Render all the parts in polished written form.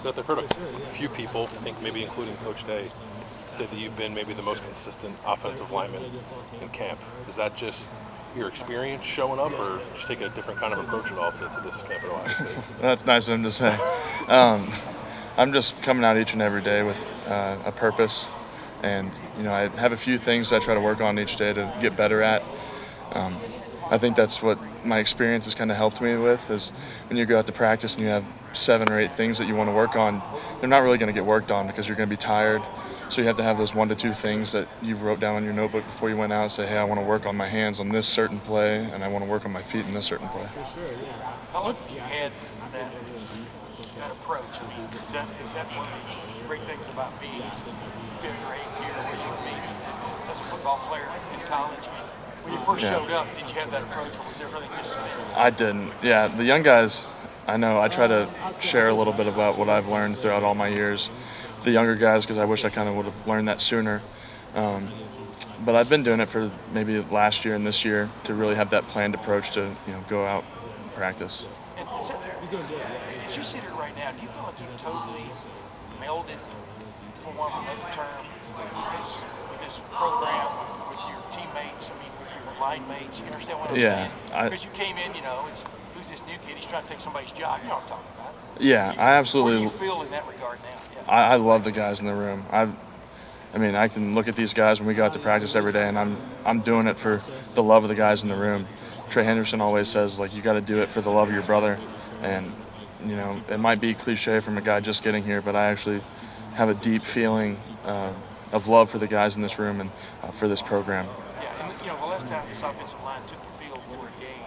Seth, I've heard a few people, I think maybe including Coach Day, say that you've been maybe the most consistent offensive lineman in camp. Is that just your experience showing up, or just take a different kind of approach at all to this camp at Ohio State? That's nice of him to say. I'm just coming out each and every day with a purpose, and I have a few things I try to work on each day to get better at. I think that's what my experience has kind of helped me with, is when you go out to practice and you have 7 or 8 things that you want to work on, they're not really going to get worked on because you're going to be tired. So you have to have those 1 to 2 things that you wrote down on your notebook before you went out and say, hey, I want to work on my hands on this certain play, and I want to work on my feet in this certain play. How long have you had that approach? I mean, is that one of the great things about being 5th or 8th year where you maybe as a football player in college? I mean, when you first showed up, did you have that approach, or was everything just spinning? I didn't. Yeah, the young guys, I know, I try to share a little bit about what I've learned throughout all my years. The younger guys, because I wish I kind of would have learned that sooner. But I've been doing it for maybe last year and this year to really have that planned approach to go out and practice. And sit there, as you sit here right now, do you feel like you've totally melded, for want of another term, with this program, with your teammates, I mean, with your line mates? You understand what I'm saying? Because you came in, it's who's this new kid? He's trying to take somebody's job. You know what I'm talking about. Yeah, I absolutely. What do you feel in that regard now? Yeah. I love the guys in the room. I mean, I can look at these guys when we go out to practice every day, and I'm doing it for the love of the guys in the room. Trey Henderson always says, like, you got to do it for the love of your brother. And, it might be cliche from a guy just getting here, but I actually have a deep feeling of love for the guys in this room and for this program. Yeah, and, the last time this offensive line took the field for a game,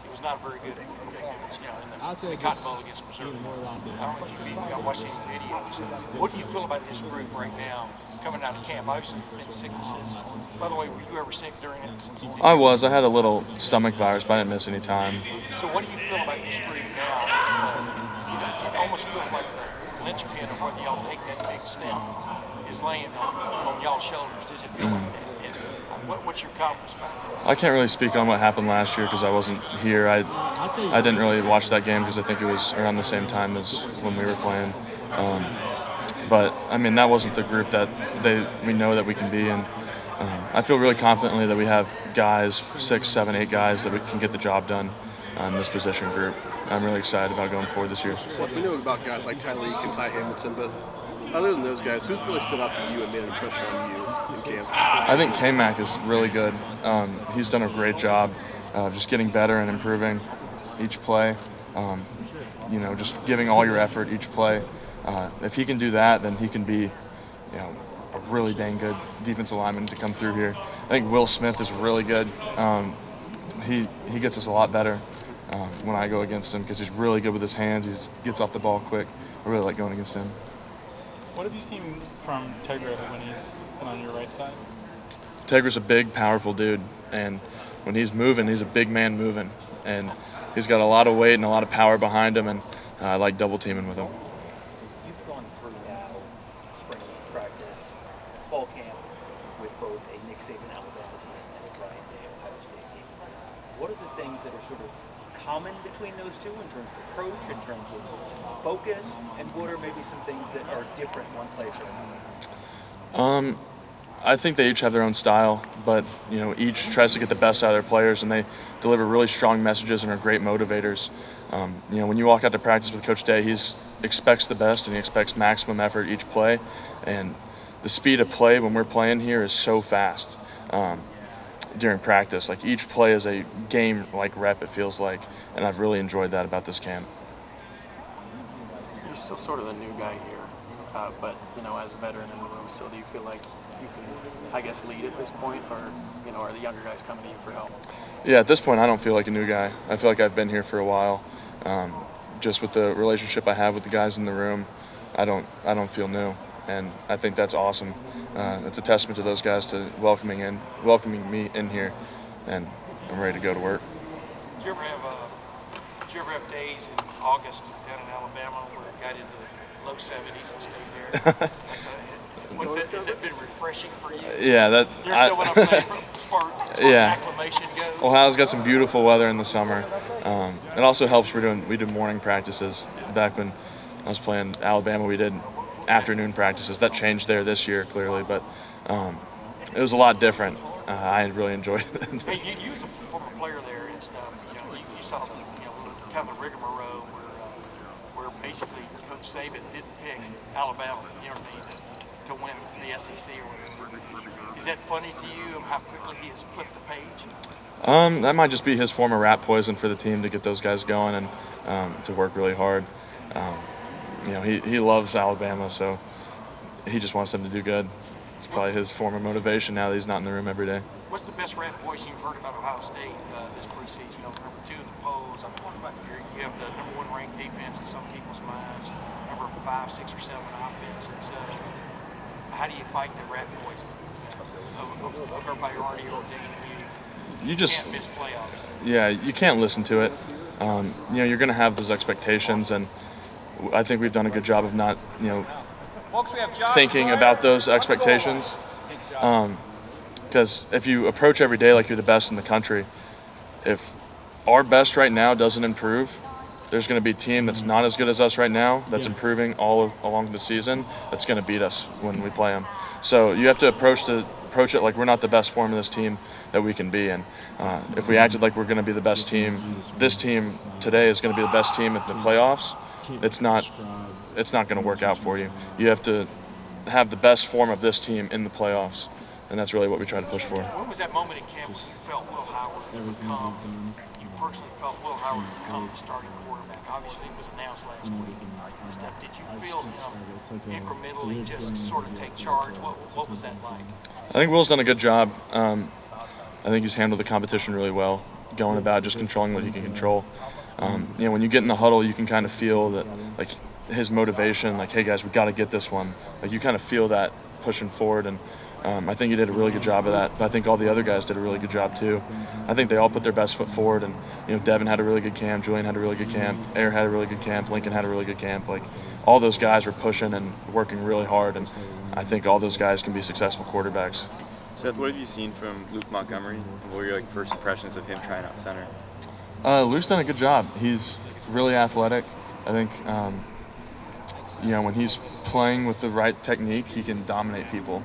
it was not a very good performance, in the Cotton Bowl against Missouri. I don't know if you've watched any videos. What do you feel about this group right now coming out of camp? Obviously, there's been sicknesses. By the way, were you ever sick during it? I was. I had a little stomach virus, but I didn't miss any time. So what do you feel about this group now? It almost feels like the linchpin of whether y'all take that big step is laying on y'all's shoulders. Does it feel like that? What's your confidence factor? I can't really speak on what happened last year because I wasn't here. I didn't really watch that game because I think it was around the same time as when we were playing. But I mean, that wasn't the group that we know that we can be, and I feel really confidently that we have guys, 6, 7, 8 guys that we can get the job done in this position group. I'm really excited about going forward this year. Seth, we know about guys like Tyreek and Ty Hamilton, but other than those guys, who's really stood out to you and made an impression on you in camp? I think K-Mac is really good. He's done a great job just getting better and improving each play. Just giving all your effort each play. If he can do that, then he can be, a really dang good defensive lineman to come through here. I think Will Smith is really good. He gets us a lot better when I go against him because he's really good with his hands. He gets off the ball quick. I really like going against him. What have you seen from Tegra when he's been on your right side? Tegra's a big, powerful dude, and when he's moving, he's a big man moving, and he's got a lot of weight and a lot of power behind him, and I like double teaming with him. You've gone through now spring practice, fall camp with both a Nick Saban Alabama team and a Ryan Day Ohio State team. What are the things that are sort of common between those two in terms of approach, in terms of focus, and what are maybe some things that are different one place or another? I think they each have their own style, but each tries to get the best out of their players, and they deliver really strong messages and are great motivators. When you walk out to practice with Coach Day, he expects the best and he expects maximum effort each play, and the speed of play when we're playing here is so fast. During practice, like each play is a game like rep, it feels like, and I've really enjoyed that about this camp. You're still sort of the new guy here, but as a veteran in the room still, do you feel like you can, I guess, lead at this point, or are the younger guys coming to you for help? Yeah, at this point I don't feel like a new guy. I feel like I've been here for a while. Just with the relationship I have with the guys in the room, I don't feel new. And I think that's awesome. It's a testament to those guys to welcoming me in here, and I'm ready to go to work. Did you ever have days in August down in Alabama where it got into the low 70s and stayed there? Has that been refreshing for you? Yeah, you understand what I'm saying as far as acclimation goes? Ohio's got some beautiful weather in the summer. It also helps we do morning practices. Back when I was playing Alabama, we did afternoon practices. That changed there this year, clearly, but it was a lot different. I really enjoyed it. Hey, you as a former player there and stuff, you saw the, kind of the rigmarole where basically Coach Saban didn't pick Alabama, to win the SEC or whatever. Is that funny to you, how quickly he has flipped the page? That might just be his form of rat poison for the team to get those guys going and to work really hard. He loves Alabama, so he just wants them to do good. It's probably his form of motivation now that he's not in the room every day. What's the best rat poison you've heard about Ohio State this preseason? Number 2 in the polls. You have the number 1 ranked defense in some people's minds. Number 5, 6, or 7 offense. How do you fight the rat poison of everybody already ordained? You can't miss playoffs. Yeah, you can't listen to it. You're going to have those expectations, and I think we've done a good job of not, thinking about those expectations. Because if you approach every day like you're the best in the country, if our best right now doesn't improve, there's going to be a team that's not as good as us right now that's improving along the season that's going to beat us when we play them. So you have to approach it like we're not the best form of this team that we can be in. If we acted like we're going to be the best team, this team today is going to be the best team at the playoffs, it's not going to work out for you. You have to have the best form of this team in the playoffs, and that's really what we try to push for. When was that moment in camp when you felt Will Howard you personally felt Will Howard become the starting quarterback? Obviously, it was announced last week and stuff. Did you feel him incrementally just sort of take charge? What was that like? I think Will's done a good job. I think he's handled the competition really well, going about just controlling what he can control. When you get in the huddle, you can kind of feel that, like, his motivation, like, hey guys, we got to get this one. Like, you kind of feel that pushing forward, and I think he did a really good job of that. But I think all the other guys did a really good job too. I think they all put their best foot forward, and Devin had a really good camp, Julian had a really good camp, Air had a really good camp, Lincoln had a really good camp. Like, all those guys were pushing and working really hard, and I think all those guys can be successful quarterbacks. Seth, what have you seen from Luke Montgomery? What were your first impressions of him trying out center? Luke's done a good job. He's really athletic. I think when he's playing with the right technique, he can dominate people.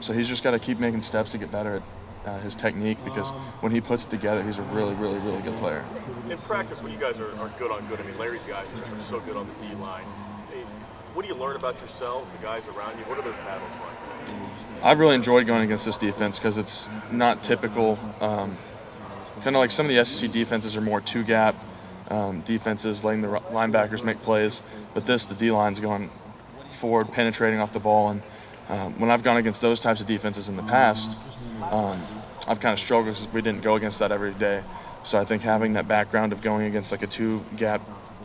So he's just got to keep making steps to get better at his technique, because when he puts it together, he's a really, really, really good player. In practice, when you guys are good on good, I mean, Larry's guys are so good on the D-line. What do you learn about yourselves, the guys around you? What are those battles like? I've really enjoyed going against this defense because it's not typical. Kind of like some of the SEC defenses are more two-gap defenses, letting the linebackers make plays. But the D-line's going forward, penetrating off the ball. And when I've gone against those types of defenses in the past, I've kind of struggled because we didn't go against that every day. So I think having that background of going against like a two-gap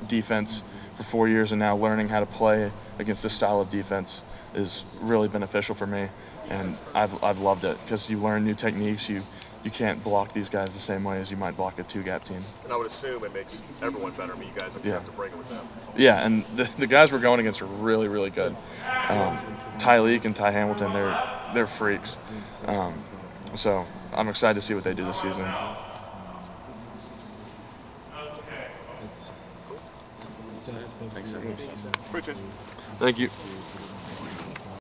defense for 4 years and now learning how to play against this style of defense is really beneficial for me. And I've loved it because you learn new techniques. You can't block these guys the same way as you might block a two-gap team. And I would assume it makes everyone better. I mean, you guys have to break it with them. Yeah, and the guys we're going against are really, really good. Ty Leak and Ty Hamilton, they're freaks. So I'm excited to see what they do this season. Thanks, sir. Appreciate it. Thank you.